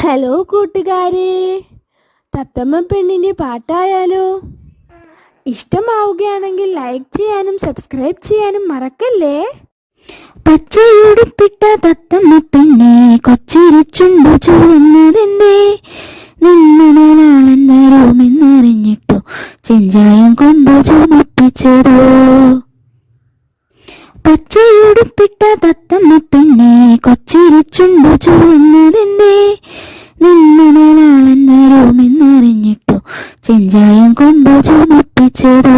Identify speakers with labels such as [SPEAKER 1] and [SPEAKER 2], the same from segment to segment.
[SPEAKER 1] Hello കൂട്ടുകാരെ, തത്തമ്മ പെണ്ണിന്റെ പാട്ടായാലോ? ഇഷ്ടമാവുകയാണെങ്കിൽ ലൈക്ക് ചെയ്യാനും സബ്സ്ക്രൈബ് ചെയ്യാനും മറക്കല്ലേ.
[SPEAKER 2] പച്ചയുടുപ്പിട്ട തത്തമ്മ പെണ്ണെ കൊച്ചിരിച്ചുണ്ടു ചുവന്നതെന്തേ, നിന്നണനാളൻ വരുമെന്നറിഞ്ഞിട്ടു ചെഞ്ചായം കൊണ്ടു ചുമപ്പിച്ചതോ. പച്ചയുടുപ്പിട്ട തത്തമ്മ പെണ്ണെ കൊച്ചിരിച്ചുണ്ടു ചുവന്നതെന്തേ, നിന്നണനാളൻ വരുമെന്നറിഞ്ഞിട്ടു ചെഞ്ചായം കൊണ്ടു ചുമപ്പിച്ചതോ.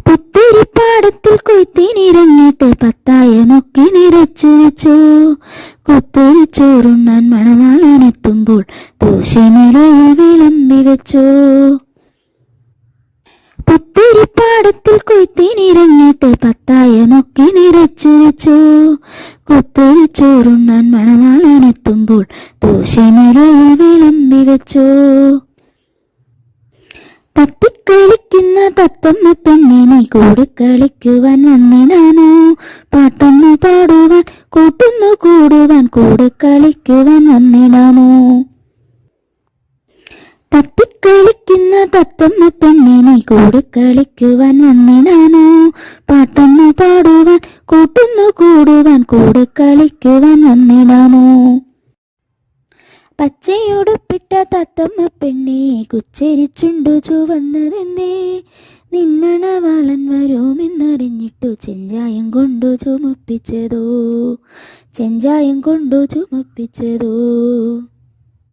[SPEAKER 2] പുത്തിരിപ്പാടത്തിൽ കൊയ്ത്തിനിറങ്ങിട്ട് പത്തായമൊക്കെ നിറച്ചു വെച്ചു, കുത്തിരിച്ചോറുണ്ണാൻ മണവാളനെത്തുമ്പോൾ ദോശനിലയിൽ വിളമ്പി വെച്ചു. പുത്തിരിപ്പാടത്തിൽ കൊയ്ത്തിനിറങ്ങിട്ട് പത്തായമൊക്കെ നിറച്ചു വെച്ചു, കുത്തിരിച്ചോറുണ്ണാൻ മണവാളനെത്തുമ്പോൾ ദോശനിലയിൽ വിളമ്പി വെച്ചു. തത്തിക്കളിക്കുന്ന തത്തമ്മ പെണ്ണിനെ കൂടെ കളിക്കുവാൻ വന്നിടാനോ, പാട്ടൊന്നു പാടുവാൻ കൂട്ടുന്നു കൂടുവാൻ കൂടെ കളിക്കുവാൻ വന്നിടാമോ. തത്തിക്കളിക്കുന്ന തത്തമ്മ പെണ്ണിനെ കൂടെ കളിക്കുവാൻ വന്നിടാനോ, പാട്ടൊന്നു പാടുവാൻ കൂട്ടുന്നു കൂടുവാൻ കൂടെ കളിക്കുവാൻ വന്നിടാമോ. പച്ചയുടുപ്പിട്ട തത്തമ്മ പെണ്ണെ കുച്ചരിച്ചുണ്ടു ചുവന്നതെന്തേ, നിന്നണവാളൻ വരുമെന്നറിഞ്ഞിട്ടു ചെഞ്ചായം കൊണ്ടു ചുമപ്പിച്ചതോ, ചെഞ്ചായം കൊണ്ടു ചുമപ്പിച്ചതോ.